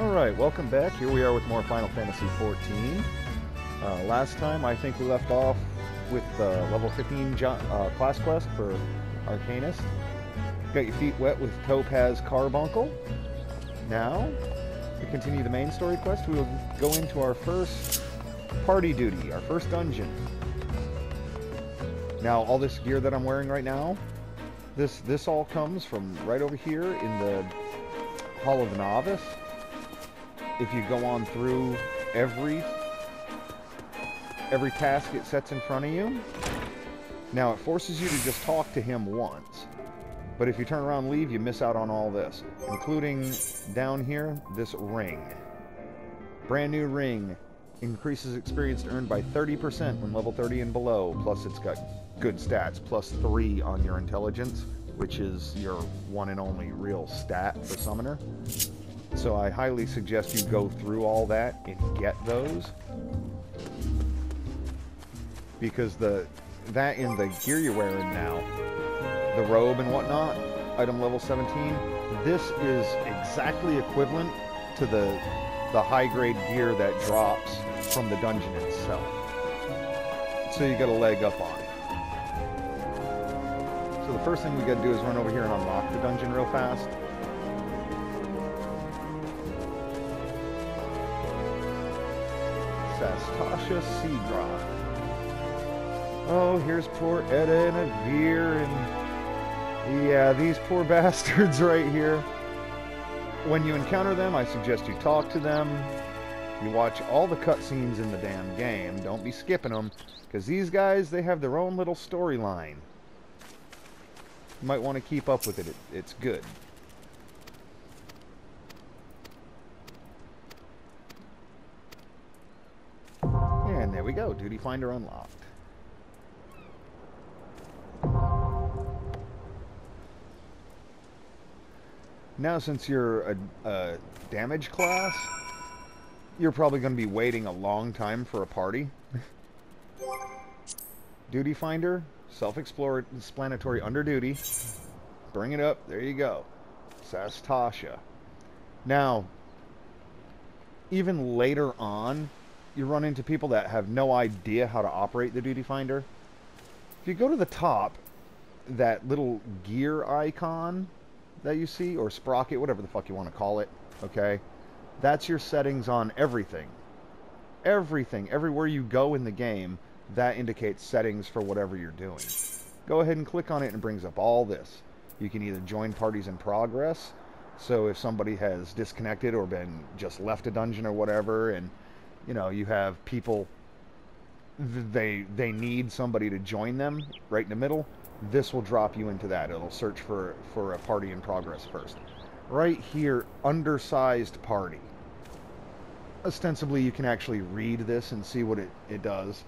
Alright, welcome back. Here we are with more Final Fantasy XIV. Last time, I think we left off with level 15 class quest for Arcanist. Got your feet wet with Topaz Carbuncle. Now, to continue the main story quest, we will go into our first party duty, our first dungeon. Now, all this gear that I'm wearing right now, this all comes from right over here in the Hall of the Novice. If you go on through every task it sets in front of you. Now, it forces you to just talk to him once. But if you turn around and leave, you miss out on all this. Including, down here, this ring. Brand new ring. Increases experience earned by 30% when level 30 and below. Plus, it's got good stats. Plus 3 on your intelligence, which is your one and only real stat for Summoner. So I highly suggest you go through all that and get those. Because that in the gear you're wearing now, the robe and whatnot, item level 17, this is exactly equivalent to the high-grade gear that drops from the dungeon itself. So you got a leg up on it. So the first thing we got to do is run over here and unlock the dungeon real fast. Sastasha Seagrot. Oh, here's poor Edda and Avir, and yeah, these poor bastards right here. When you encounter them, I suggest you talk to them. You watch all the cutscenes in the damn game. Don't be skipping them, because these guys, they have their own little storyline. You might want to keep up with it. It's good. And there we go, Duty Finder unlocked. Now, since you're a damage class, you're probably going to be waiting a long time for a party. Duty Finder, self-explanatory under duty. Bring it up, there you go. Sastasha. Now, even later on, you run into people that have no idea how to operate the Duty Finder. If you go to the top, that little gear icon that you see, or sprocket, whatever the fuck you want to call it, okay? That's your settings on everything. Everything, everywhere you go in the game, that indicates settings for whatever you're doing. Go ahead and click on it and it brings up all this. You can either join parties in progress, so if somebody has disconnected or been just left a dungeon or whatever, and you know, you have people, they need somebody to join them right in the middle, this will drop you into that. It'll search for a party in progress first. Right here, undersized party. Ostensibly, you can actually read this and see what it does.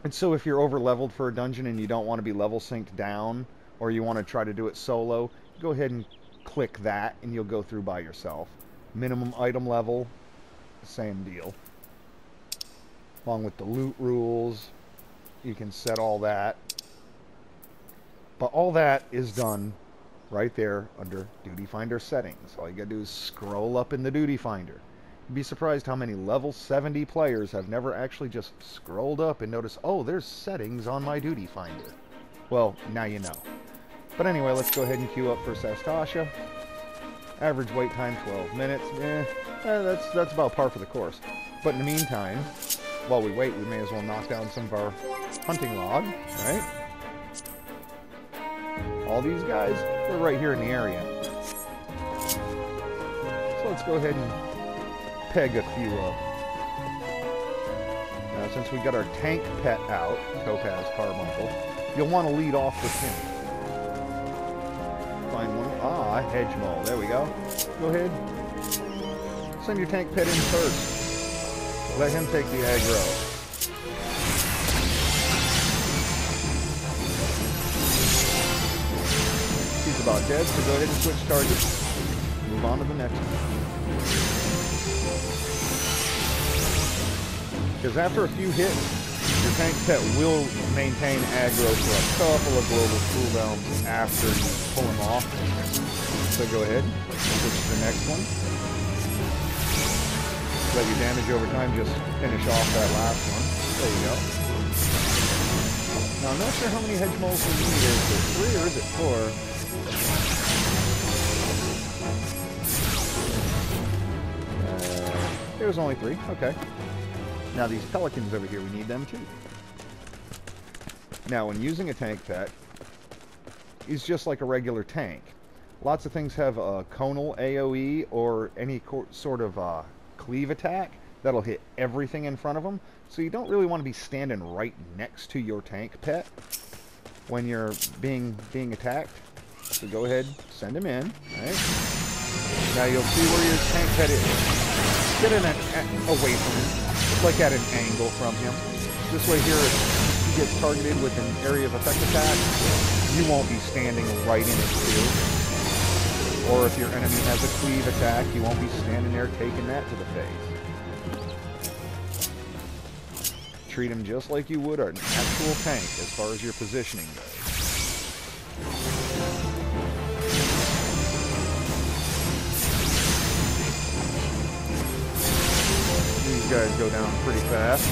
And so if you're over leveled for a dungeon and you don't want to be level synced down, or you want to try to do it solo, go ahead and click that and you'll go through by yourself. Minimum item level, same deal. Along with the loot rules, you can set all that. But all that is done right there under Duty Finder settings. All you gotta do is scroll up in the Duty Finder. You'd be surprised how many level 70 players have never actually just scrolled up and noticed, oh, there's settings on my Duty Finder. Well, now you know. But anyway, let's go ahead and queue up for Sastasha. Average wait time 12 minutes. That's about par for the course. But in the meantime, while we wait, we may as well knock down some of our hunting log, right? All these guys, they're right here in the area. So let's go ahead and peg a few up. Now, since we got our tank pet out, Topaz Carbuncle, you'll want to lead off with him. Find one. Ah, hedge mole. There we go. Go ahead. Send your tank pet in first. Let him take the aggro. He's about dead, so go ahead and switch targets. Move on to the next one. Because after a few hits, your tank pet will maintain aggro for a couple of global cooldowns after you pull him off. So go ahead, switch to the next one. let your damage over time just finish off that last one. There you go. Now, I'm not sure how many hedge moles we need. Is it 3 or is it 4? It was only 3. Okay. Now, these pelicans over here, we need them too. Now, when using a tank pet, he's just like a regular tank. Lots of things have a conal AoE or any sort of cleave attack that'll hit everything in front of them. So you don't really want to be standing right next to your tank pet when you're being attacked. So go ahead, send him in. Right? Now you'll see where your tank pet is. Get in away from him, like at an angle from him. This way here, if he gets targeted with an area of effect attack, you won't be standing right in it too. Or if your enemy has a cleave attack, you won't be standing there taking that to the face. Treat him just like you would an actual tank as far as your positioning goes. These guys go down pretty fast.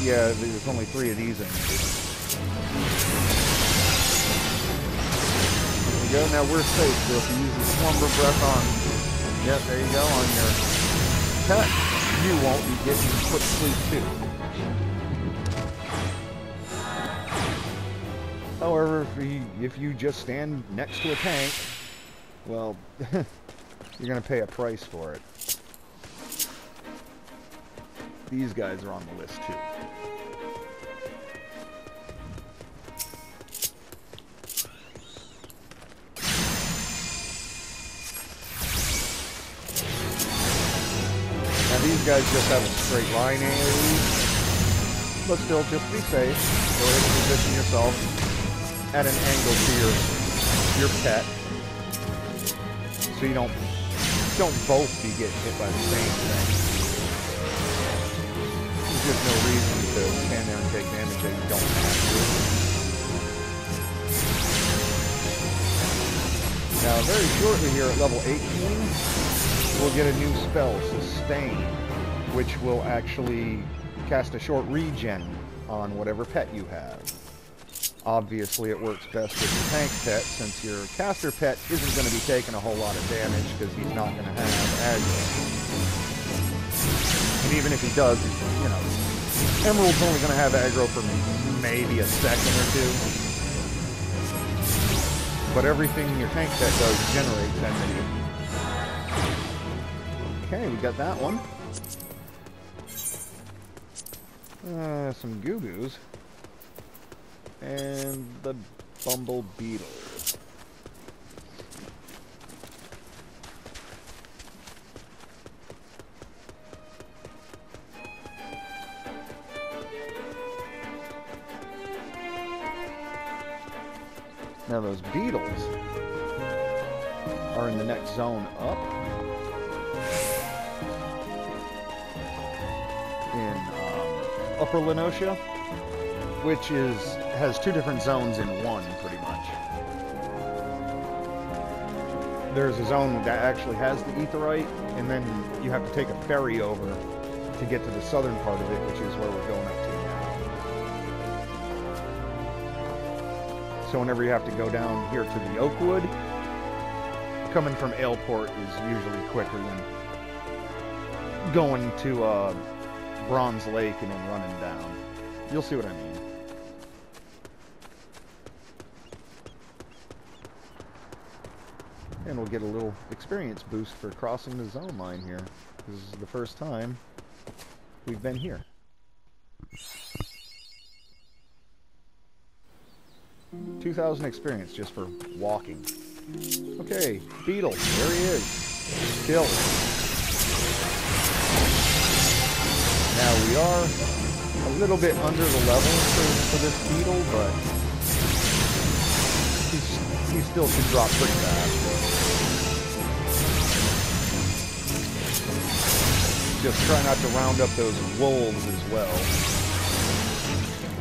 Yeah, there's only 3 of these in here. There we go, now we're safe, so if you use the slumber breath on, yep, there you go, on your pet, you won't be getting put to sleep too. However, if you just stand next to a tank, well, you're going to pay a price for it. These guys are on the list too. Now these guys just have a straight line AoE, but still, just be safe. Go ahead and position yourself at an angle to your pet, so you don't both be getting hit by the same thing. There's just no reason to stand there and take damage that you don't have to. Now, very shortly here at level 18, we'll get a new spell, Sustain, which will actually cast a short regen on whatever pet you have. Obviously, it works best with your tank pet, since your caster pet isn't going to be taking a whole lot of damage because he's not going to have aggro. And even if he does, you know, Emerald's only going to have aggro for maybe a second or two. But everything your tank pet does generates enmity. Okay, we got that one. Some goo-goos. And the Bumble Beetle. Now those beetles are in the next zone up. In Upper Lenosia, which has 2 different zones in one, pretty much. There's a zone that actually has the Aetheryte, and then you have to take a ferry over to get to the southern part of it, which is where we're going up to now. So whenever you have to go down here to the Oakwood, coming from Aleport is usually quicker than going to Bronze Lake and then running down. You'll see what I mean. And we'll get a little experience boost for crossing the zone line here. This is the first time we've been here. 2,000 experience just for walking. Okay, Beetle, there he is. Kill. Now we are a little bit under the level for this Beetle, but he still should drop pretty fast. Just try not to round up those wolves as well.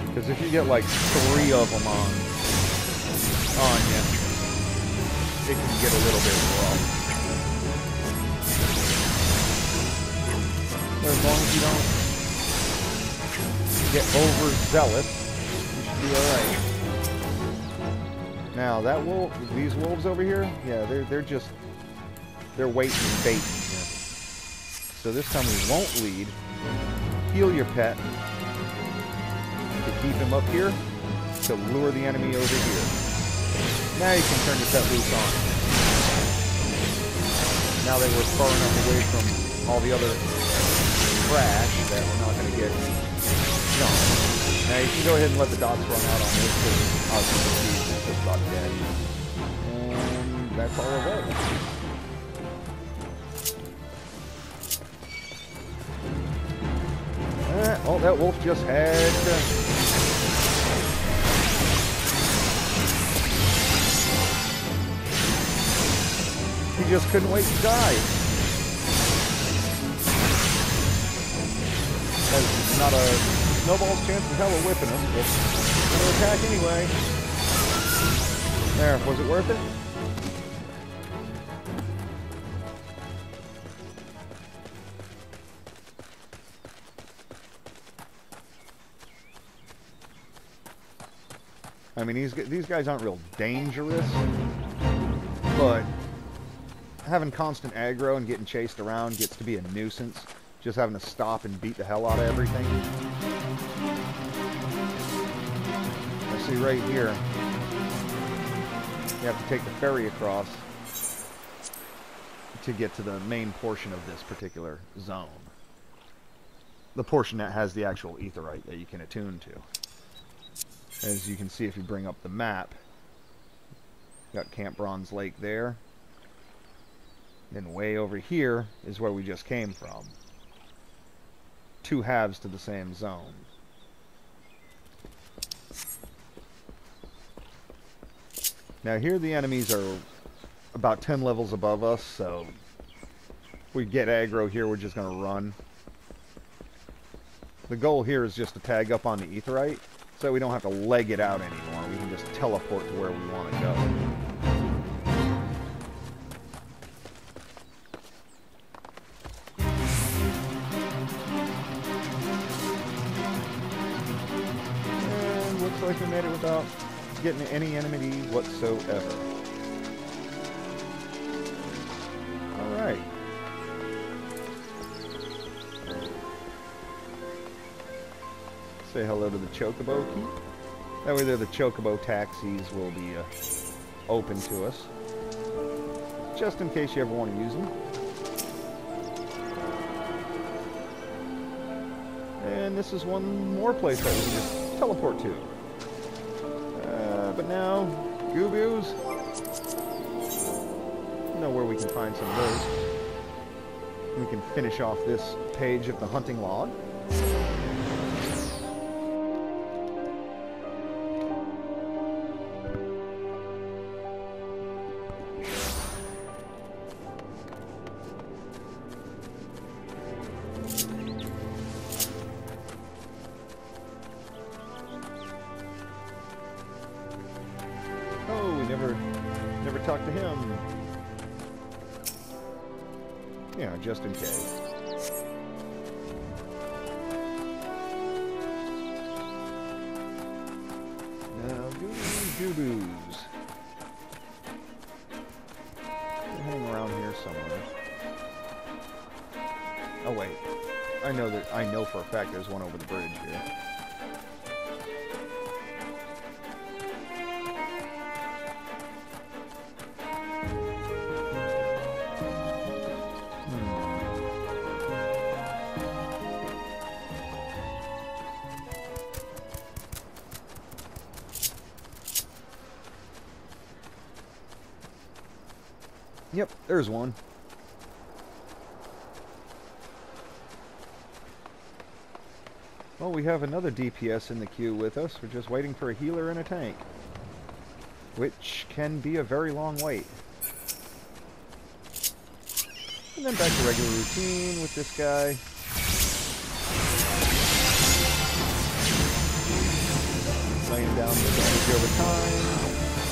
Because if you get like 3 of them on you, it can get a little bit rough. But as long as you don't get overzealous, you should be alright. Now, that wolf, these wolves over here, yeah, they're waiting and baiting here. So this time we won't lead. Heal your pet to keep him up here, to lure the enemy over here. Now you can turn your pet loose on. Now that we're far enough away from all the other trash that we're not going to get jumped. Now you can go ahead and let the dots run out on this because it's just about dead. And that's all of it. Oh, that wolf just had... he just couldn't wait to die. That's not a snowball's chance in hell of whipping us, but we're going to attack anyway. There, was it worth it? I mean, these guys aren't real dangerous, but having constant aggro and getting chased around gets to be a nuisance. Just having to stop and beat the hell out of everything. I see right here, you have to take the ferry across to get to the main portion of this particular zone. The portion that has the actual aetheryte that you can attune to. As you can see if you bring up the map, got Camp Bronze Lake there. Then way over here is where we just came from. Two halves to the same zone. Now here the enemies are about 10 levels above us, so if we get aggro here, we're just going to run. The goal here is just to tag up on the aetheryte, so we don't have to leg it out anymore. We can just teleport to where we want to go. And looks like we made it without getting any enmity whatsoever. Alright. Say hello to the Chocobo Keep. That way there the Chocobo taxis will be open to us. Just in case you ever want to use them. And this is one more place that we can just teleport to. But now, Gooboos. You know where we can find some of those. We can finish off this page of the hunting log. Never talked to him. Yeah, just in case. Now, Gooboos. Hang around here somewhere. Oh wait, I know for a fact there's one over the bridge here. Yep, there's one. Well, we have another DPS in the queue with us. We're just waiting for a healer and a tank. Which can be a very long wait. And then back to regular routine with this guy. Laying down the damage over time.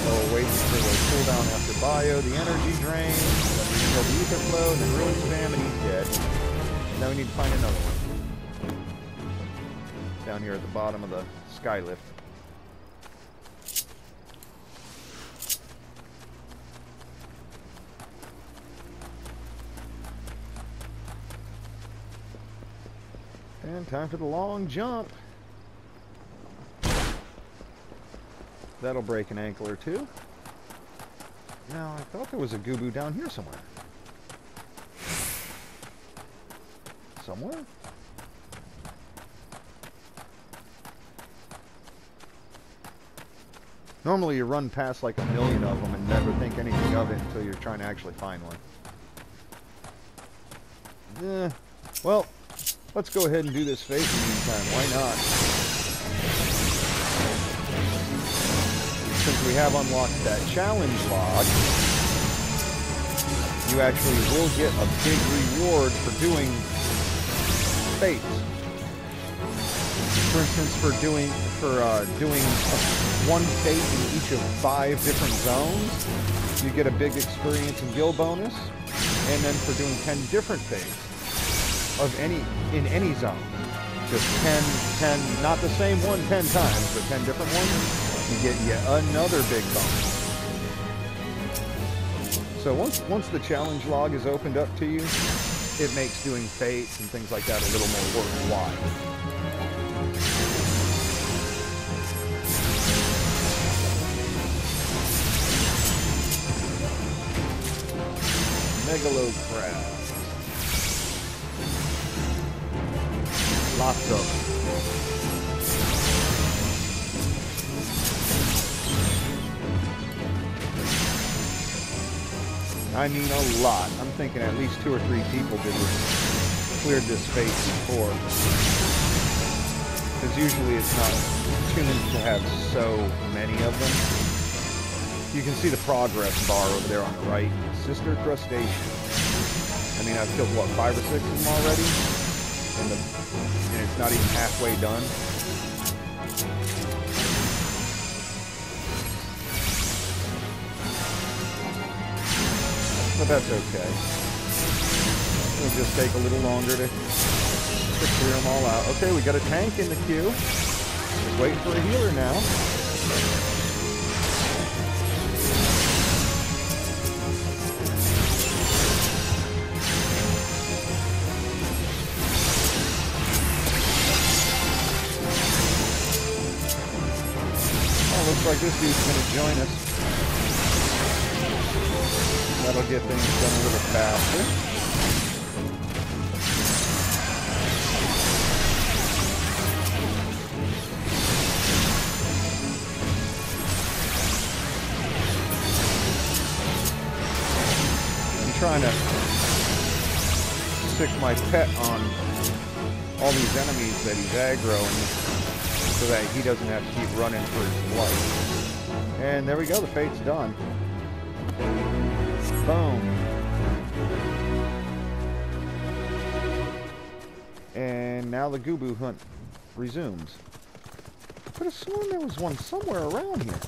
Oh, wait for the cooldown after bio, the energy drain, then refill the ether flow, and then ruin spam, and he's dead. Now we need to find another one. Down here at the bottom of the skylift. And time for the long jump. That'll break an ankle or two. Now, I thought there was a Gubu down here somewhere. Somewhere? Normally you run past like a million of them and never think anything of it until you're trying to actually find one. Well, let's go ahead and do this phase in the meantime. Why not? Since we have unlocked that challenge log, you actually will get a big reward for doing fates. For instance, for doing one fate in each of 5 different zones, you get a big experience and guild bonus, and then for doing 10 different fates in any zone, just 10, not the same one 10 times, but 10 different ones. You get yet another big bonus. So once the challenge log is opened up to you, it makes doing fates and things like that a little more worthwhile. Megalo crab. Lots of them. I mean a lot. I'm thinking at least 2 or 3 people cleared this space before. Because usually it's not tuned to have so many of them. You can see the progress bar over there on the right. Sister crustacean. I mean, I've killed, what, 5 or 6 of them already? And it's not even halfway done. But that's okay. It'll just take a little longer to clear them all out. Okay, we got a tank in the queue. Just waiting for a healer now. Oh, looks like this dude's gonna join us. That'll get things done a little faster. I'm trying to stick my pet on all these enemies that he's aggroing so that he doesn't have to keep running for his life. And there we go, the fate's done. Boom. And now the Gubu hunt resumes. I could have sworn there was one somewhere around here.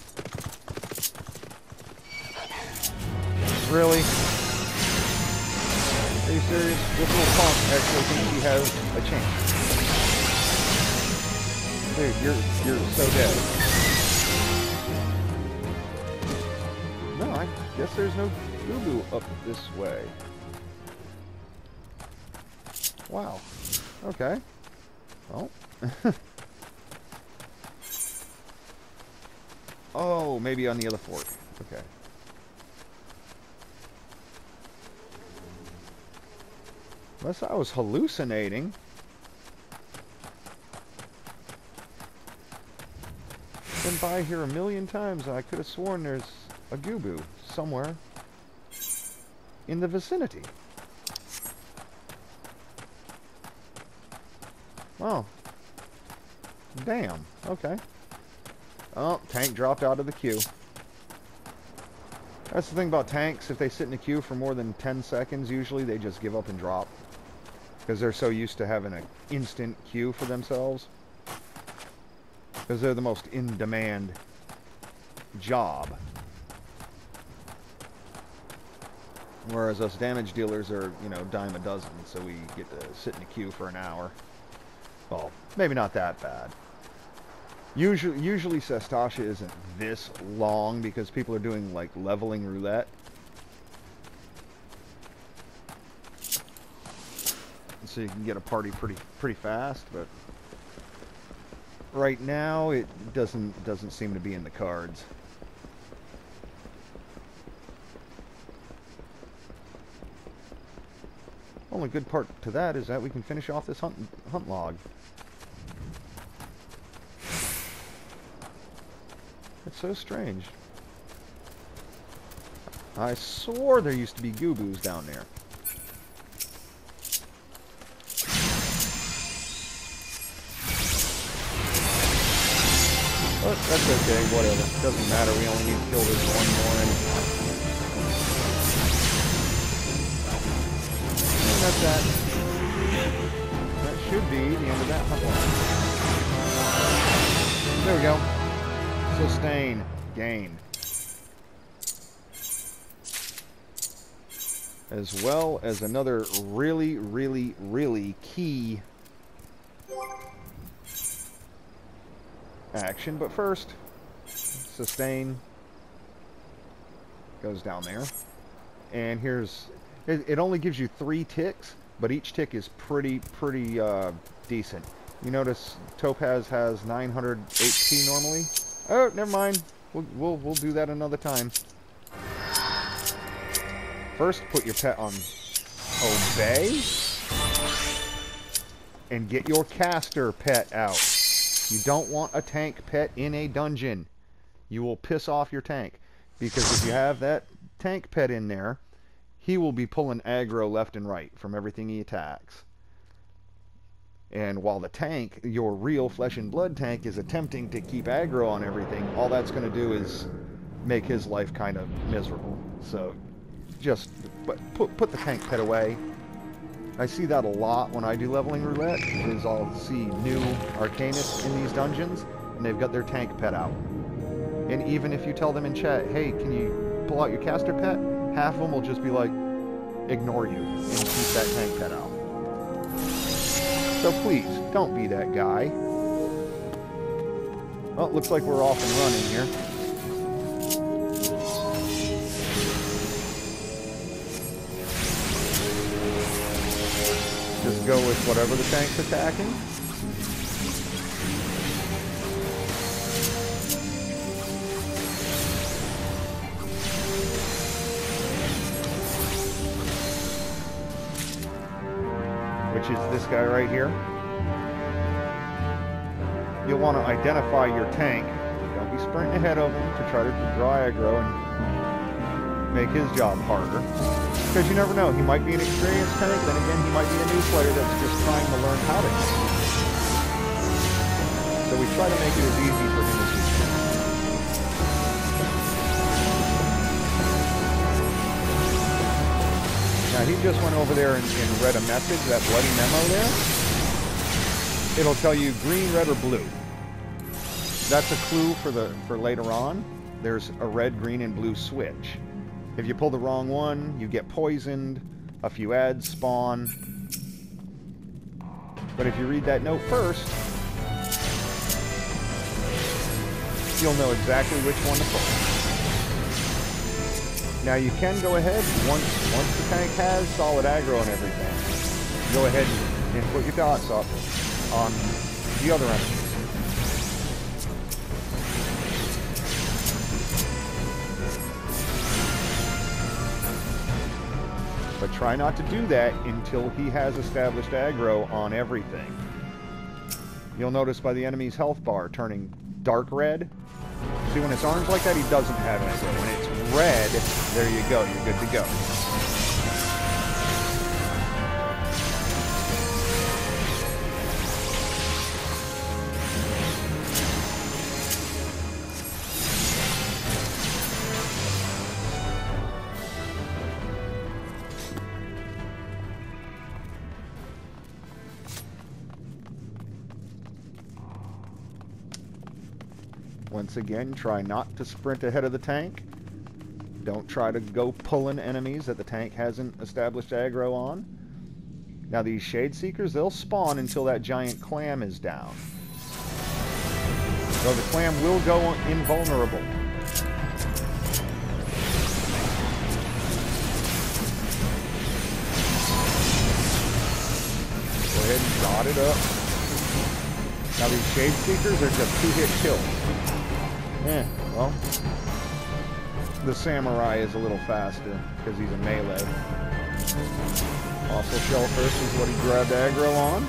Really? Are you serious? This little punk actually thinks he has a chance. Dude, you're so dead. No, I guess there's no Gubu up this way. Wow. Okay. Well. Oh, maybe on the other fork. Okay. Unless I was hallucinating. Been by here a million times and I could have sworn there's a Gubu somewhere in the vicinity. Oh. Damn. Okay. Oh, tank dropped out of the queue. That's the thing about tanks. If they sit in a queue for more than 10 seconds, usually they just give up and drop. Because they're so used to having an instant queue for themselves. Because they're the most in-demand job Whereas us damage dealers are, you know, dime a dozen, so we get to sit in a queue for an hour. Well, maybe not that bad. Usually Sastasha isn't this long because people are doing like leveling roulette. So you can get a party pretty fast, but right now it doesn't seem to be in the cards. Only good part to that is that we can finish off this hunt log. It's so strange. I swore there used to be gooboos down there. But that's okay, whatever. Doesn't matter, we only need to kill this one more anyhow. And that's that. That should be the end of that hunt log. There we go. Sustain. Gain. As well as another really key action. But first, sustain goes down there. And here's... It only gives you 3 ticks, but each tick is pretty decent. You notice Topaz has 900 HP normally. Oh, never mind. We'll do that another time. First, put your pet on obey, and get your caster pet out. You don't want a tank pet in a dungeon. You will piss off your tank, because if you have that tank pet in there, he will be pulling aggro left and right from everything he attacks. And while the tank, your real flesh and blood tank, is attempting to keep aggro on everything, all that's going to do is make his life kind of miserable. So just put the tank pet away. I see that a lot when I do leveling roulette, is I'll see new arcanists in these dungeons, and they've got their tank pet out. And even if you tell them in chat, hey, can you pull out your caster pet? Half of them will just be like, ignore you, and keep that tank pet out. So please, don't be that guy. Well, it looks like we're off and running here. Just go with whatever the tank's attacking. Which is this guy right here. You'll want to identify your tank. Don't be sprinting ahead of him to try to draw aggro and make his job harder. Because you never know, he might be an experienced tank, then again he might be a new player that's just trying to learn how to tank. So we try to make it as easy for him as we can. Now he just went over there and read a message, that bloody memo there. It'll tell you green, red, or blue. That's a clue for later on. There's a red, green, and blue switch. If you pull the wrong one, you get poisoned, a few ads spawn. But if you read that note first, you'll know exactly which one to pull. Now you can go ahead, once the tank has solid aggro and everything, go ahead and put your dots up on the other enemies. But try not to do that until he has established aggro on everything. You'll notice by the enemy's health bar turning dark red. See, when it's orange like that, he doesn't have aggro. When it's red, there you go, you're good to go. Once again, try not to sprint ahead of the tank. Don't try to go pulling enemies that the tank hasn't established aggro on. Now these Shade Seekers, they'll spawn until that giant clam is down. So the clam will go invulnerable. Go ahead and dot it up. Now these Shade Seekers are just 2-hit kills. Well, the Samurai is a little faster because he's a melee. Also, Shellfish is what he grabbed aggro on.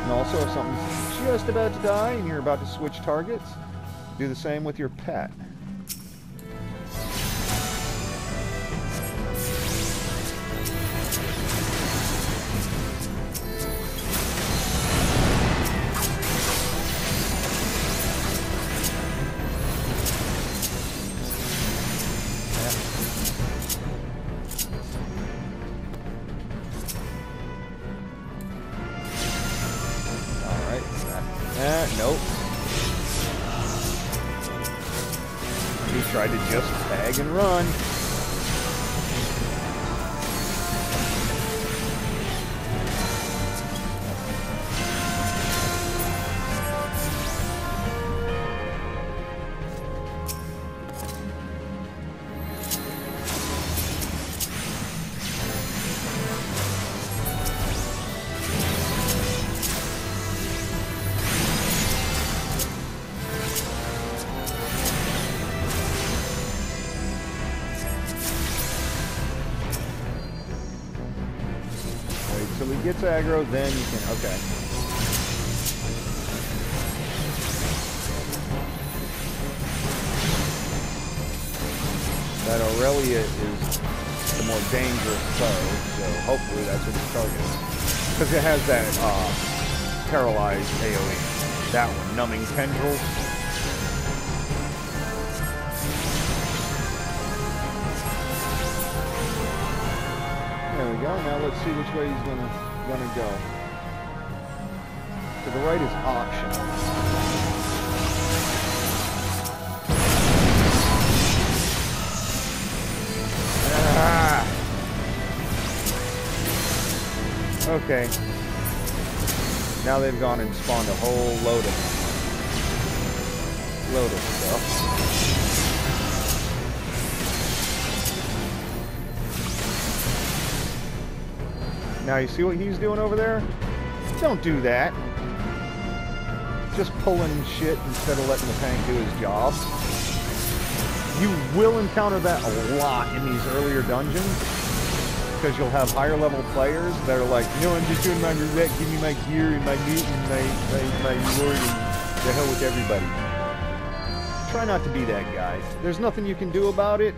And also, if something's just about to die and you're about to switch targets, do the same with your pet. Nope. He tried to just tag and run. Till he gets aggro, then you can, okay. That Aurelia is the more dangerous foe, so hopefully that's what his target is. Because it has that paralyzed AoE. That one, numbing tendrils. There we go. Now let's see which way he's gonna go. To the right is optional. Ah! Okay. Now they've gone and spawned a whole load of stuff. Now you see what he's doing over there? Don't do that. Just pulling shit instead of letting the tank do his job. You will encounter that a lot in these earlier dungeons, because you'll have higher level players that are like, no, I'm just doing my roulette, give me my gear and my loot and my reward and the hell with everybody. Try not to be that guy. There's nothing you can do about it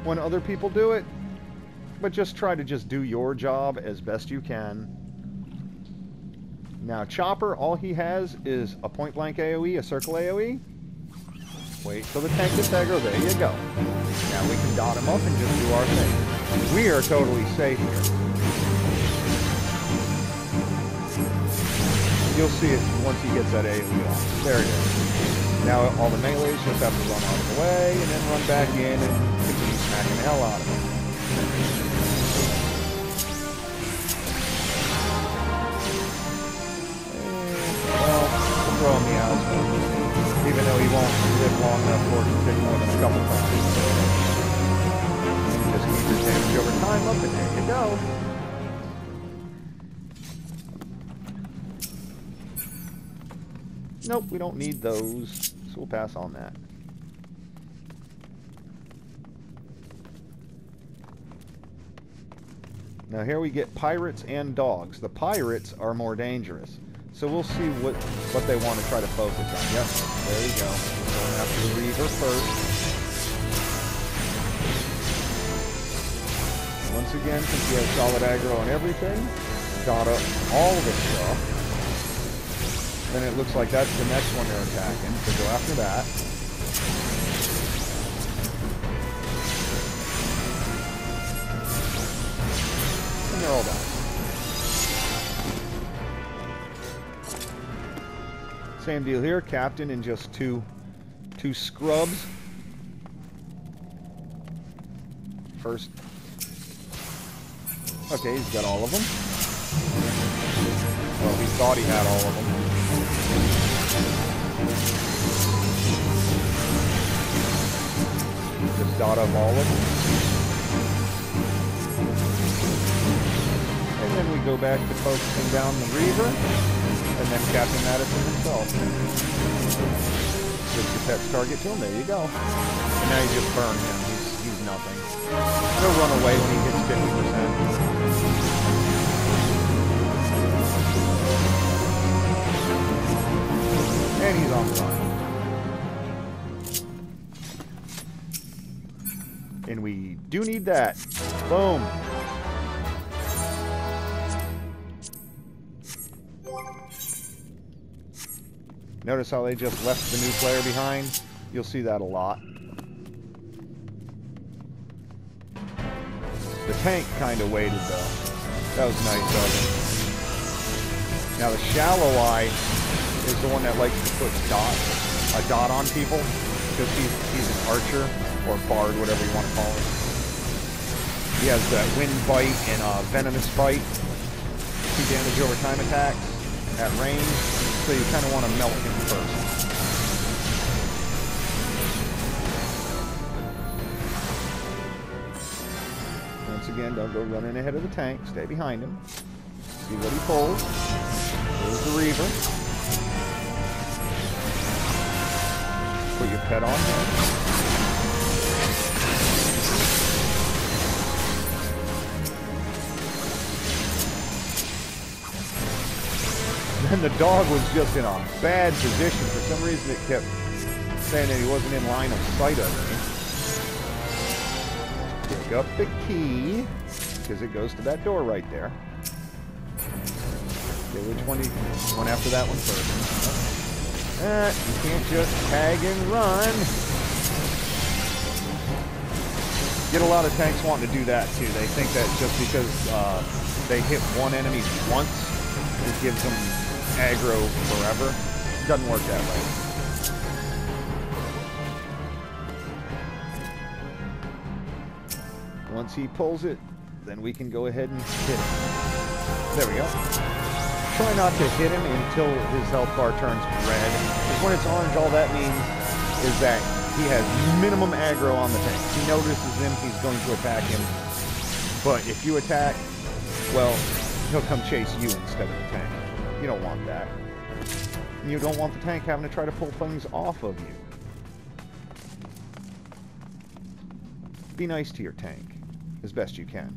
when other people do it. But just try to just do your job as best you can. Now, Chopper, all he has is a point-blank AoE, a circle AoE. Wait till the tank gets aggro. There you go. Now we can dot him up and just do our thing. We are totally safe here. You'll see it once he gets that AoE off. There it is. Now all the melees just have to run out of the way and then run back in and continue smacking the hell out of him. Throw him out, even though he won't live long enough for it to take more than a couple times. And just keep your damage over time up, and there you go. Nope, we don't need those, so we'll pass on that. Now here we get pirates and dogs. The pirates are more dangerous. So we'll see what they want to try to focus on. Yep, there you go. We're going after the Reaver first. Once again, since we have solid aggro on everything, dot up all the stuff. Then it looks like that's the next one they're attacking, so go after that. Same deal here. Captain and just two scrubs. First. Okay, he's got all of them. Well, he thought he had all of them. Just dot up all of them. And then we go back to focusing down the Reaver, and then Captain Madison himself. Just your pet's target to him, there you go. And now you just burn him, he's nothing. He'll run away when he hits 50%. And he's on fire. And we do need that. Boom. Notice how they just left the new player behind? You'll see that a lot. The tank kind of waited, though. That was nice of him. Now, the shallow eye is the one that likes to put a dot on people, because he's an archer, or bard, whatever you want to call it. He has that wind bite and venomous bite. 2 damage over time attacks at range, so you kind of want to melt him first. Once again, don't go running ahead of the tank. Stay behind him. See what he pulls. There's the Reaver. Put your pet on him. And the dog was just in a bad position. For some reason it kept saying that he wasn't in line of sight of me. Pick up the key, because it goes to that door right there. Okay, which one do you want after that one first? You can't just tag and run. Get a lot of tanks wanting to do that too. They think that just because they hit one enemy once, it gives them aggro forever. Doesn't work that way. Once he pulls it, then we can go ahead and hit him. There we go. Try not to hit him until his health bar turns red. Because when it's orange, all that means is that he has minimum aggro on the tank. If he notices him, he's going to attack him. But if you attack, well, he'll come chase you instead of the tank. You don't want that. And you don't want the tank having to try to pull things off of you. Be nice to your tank as best you can.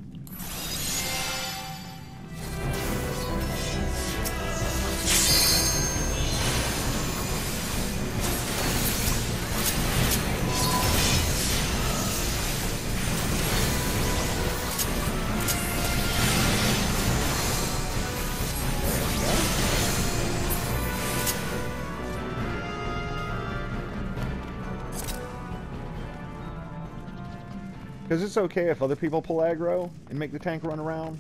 Because it's okay if other people pull aggro and make the tank run around,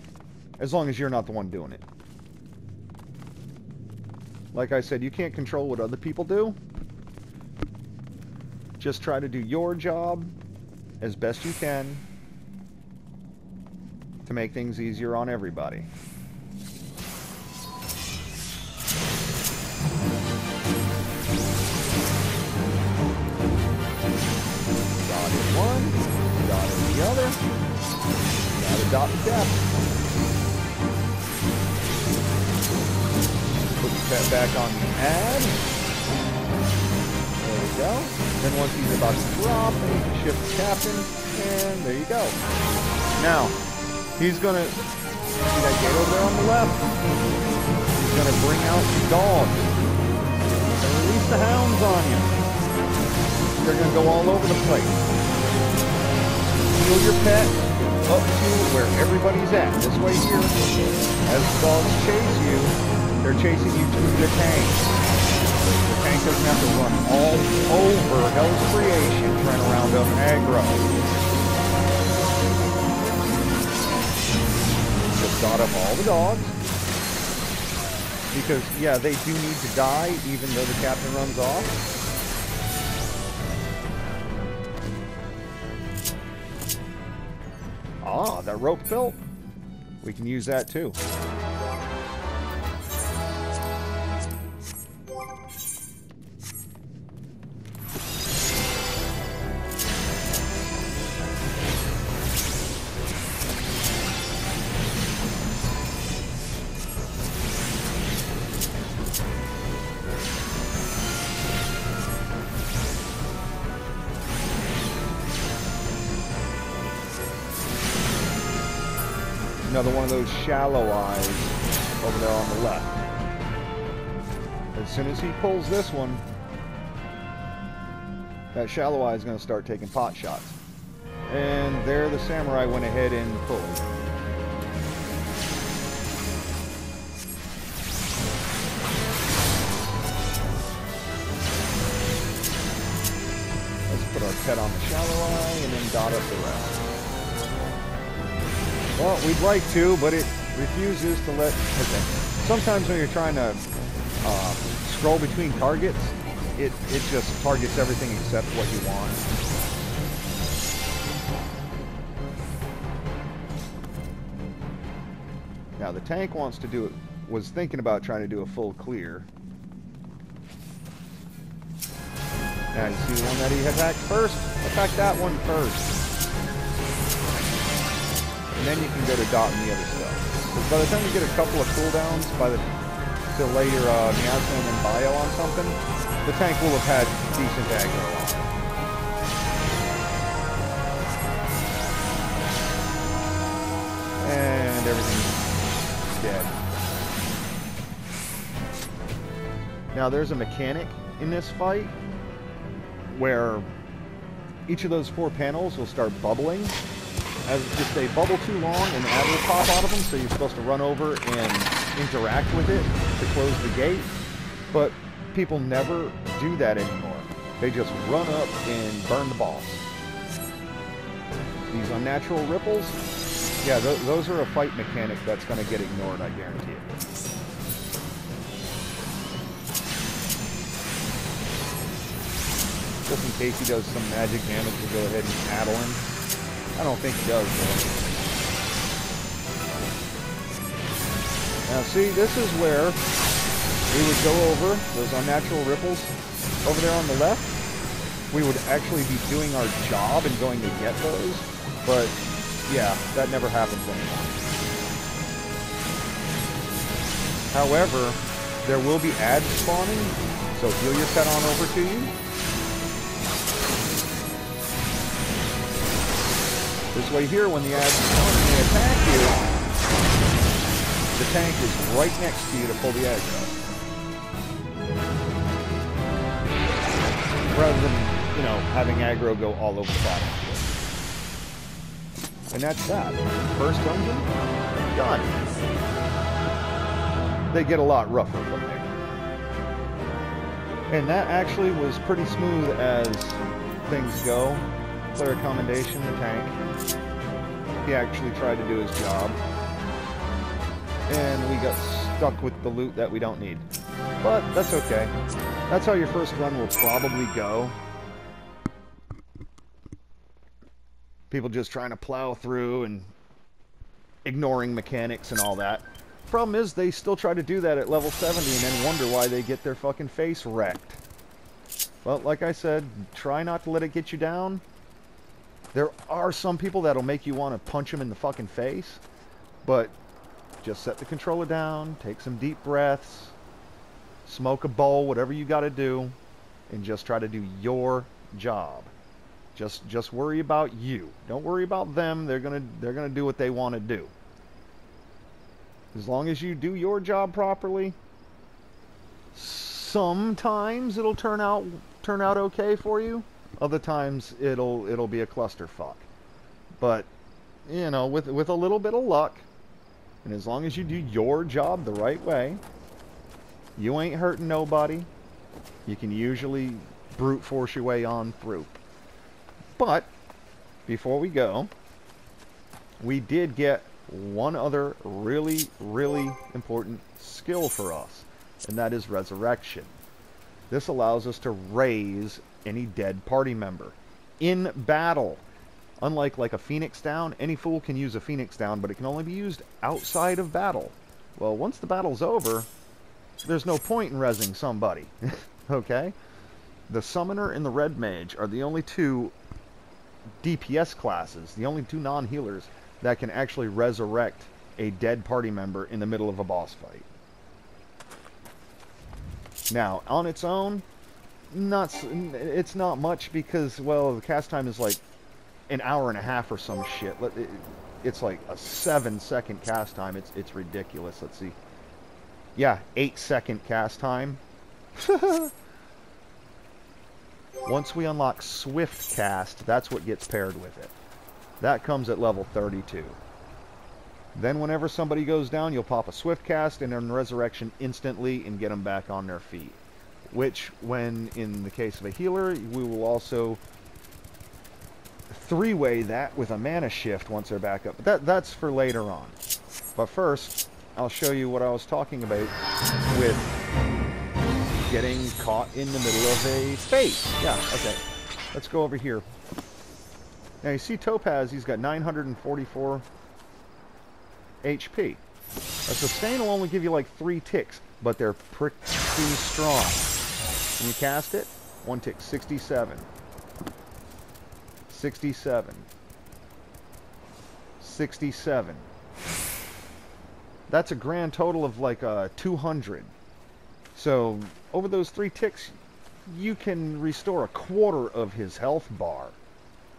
as long as you're not the one doing it. Like I said, you can't control what other people do. Just try to do your job as best you can to make things easier on everybody. Dotted one. Dotted the other. Gotta dot the depth. Put the pet back on the ad. There we go. Then once he's about to drop, then you can shift the captain, and there you go. Now, he's gonna see that gate over there on the left. He's gonna bring out the dogs. He's gonna release the hounds on you. They're gonna go all over the place. Heal your pet up to where everybody's at. This way here, as the dogs chase you, they're chasing you to the tank. The tank doesn't have to run all over Hell's Creation trying to round up aggro. Just dot up all the dogs. Because, yeah, they do need to die, even though the captain runs off. Ah, that rope belt. We can use that too. Another one of those shallow eyes over there on the left. As soon as he pulls this one, that shallow eye is going to start taking pot shots. And there the samurai went ahead and pulled. Let's put our pet on the shallow eye and then dot up the rest. Well, we'd like to, but it refuses to let... Okay. Sometimes when you're trying to scroll between targets, it just targets everything except what you want. Now, the tank wants to do it, was thinking about trying to do a full clear. Now, you see the one that he attacked first? Attack that one first. And then you can go to dotting the other stuff. Because by the time you get a couple of cooldowns, to lay your miasma and bio on something, the tank will have had decent aggro on it. And everything's dead. Now there's a mechanic in this fight where each of those 4 panels will start bubbling. As if they bubble too long, an ad will pop out of them, so you're supposed to run over and interact with it to close the gate. But people never do that anymore. They just run up and burn the balls. These unnatural ripples, yeah, those are a fight mechanic that's going to get ignored, I guarantee it. Just in case he does some magic damage, we'll go ahead and paddle him. I don't think he does, though. Now, see, this is where we would go over those unnatural ripples over there on the left. We would actually be doing our job and going to get those, but yeah, that never happens anymore. However, there will be ads spawning, so heal your pet on over to you. This way here, when the ads spawn and they attack you, the tank is right next to you to pull the aggro. Rather than, you know, having aggro go all over the battlefield. And that's that. First dungeon, done. They get a lot rougher from there. And that actually was pretty smooth as things go. Player commendation, the tank. He actually tried to do his job. And we got stuck with the loot that we don't need. But that's okay. That's how your first run will probably go. People just trying to plow through and ignoring mechanics and all that. Problem is, they still try to do that at level 70 and then wonder why they get their fucking face wrecked. Well, like I said, try not to let it get you down. There are some people that'll make you want to punch them in the fucking face, but just set the controller down, take some deep breaths, smoke a bowl, whatever you got to do, and just try to do your job. Just worry about you. Don't worry about them. They're gonna do what they want to do. As long as you do your job properly, sometimes it'll turn out okay for you. Other times it'll be a clusterfuck. But you know, with a little bit of luck, and as long as you do your job the right way, you ain't hurting nobody. You can usually brute force your way on through. But before we go, we did get one other really important skill for us, and that is Resurrection. This allows us to raise any dead party member in battle. Unlike like a Phoenix Down, any fool can use a Phoenix Down, but it can only be used outside of battle. Well, once the battle's over, there's no point in rezzing somebody. Okay? The Summoner and the Red Mage are the only two DPS classes, the only two non-healers that can actually resurrect a dead party member in the middle of a boss fight. Now, on its own, it's not much because, well, the cast time is like an hour and a half or some shit. It's like a 7-second cast time. It's ridiculous. Let's see. Yeah, 8-second cast time. Once we unlock Swift Cast, that's what gets paired with it. That comes at level 32. Then whenever somebody goes down, you'll pop a Swift Cast and then Resurrection instantly and get them back on their feet. Which, when in the case of a healer, we will also three-way that with a mana shift once they're back up. But that's for later on. But first, I'll show you what I was talking about with getting caught in the middle of a fight. Yeah, okay. Let's go over here. Now you see Topaz, he's got 944 HP. A sustain will only give you like 3 ticks, but they're pretty strong. When you cast it, 1 tick, 67. 67. 67. That's a grand total of like 200. So, over those 3 ticks, you can restore a quarter of his health bar.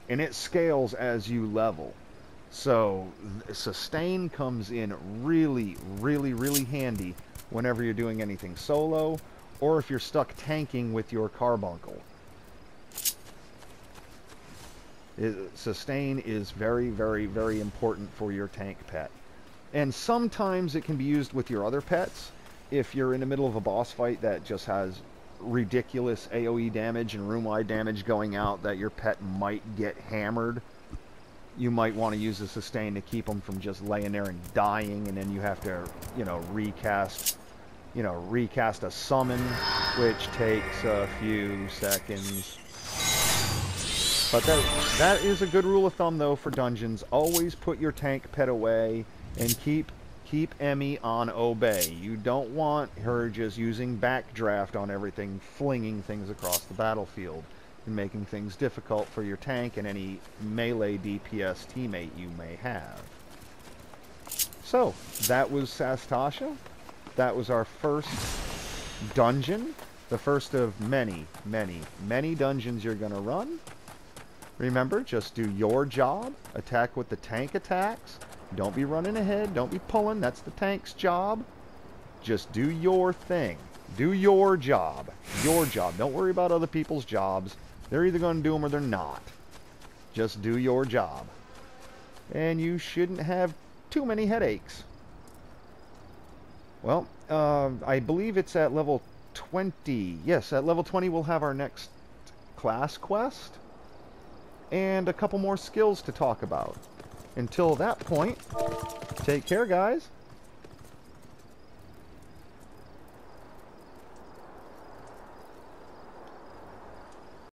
And it scales as you level. So, sustain comes in really, really, really handy whenever you're doing anything solo, or if you're stuck tanking with your carbuncle. Sustain is very, very, very important for your tank pet. And sometimes it can be used with your other pets. If you're in the middle of a boss fight that just has ridiculous AoE damage and room-wide damage going out that your pet might get hammered, you might want to use a sustain to keep them from just laying there and dying, and then you have to, recast a summon, which takes a few seconds. But that is a good rule of thumb, though, for dungeons. Always put your tank pet away and keep Emmy on obey. You don't want her just using backdraft on everything, flinging things across the battlefield and making things difficult for your tank and any melee DPS teammate you may have. So, that was Sastasha. That was our first dungeon. The first of many, many, many dungeons you're going to run. Remember, just do your job. Attack with the tank attacks. Don't be running ahead. Don't be pulling. That's the tank's job. Just do your thing. Do your job. Your job. Don't worry about other people's jobs. They're either going to do them or they're not. Just do your job. And you shouldn't have too many headaches. Well, I believe it's at level 20. Yes, at level 20 we'll have our next class quest. And a couple more skills to talk about. Until that point, take care, guys.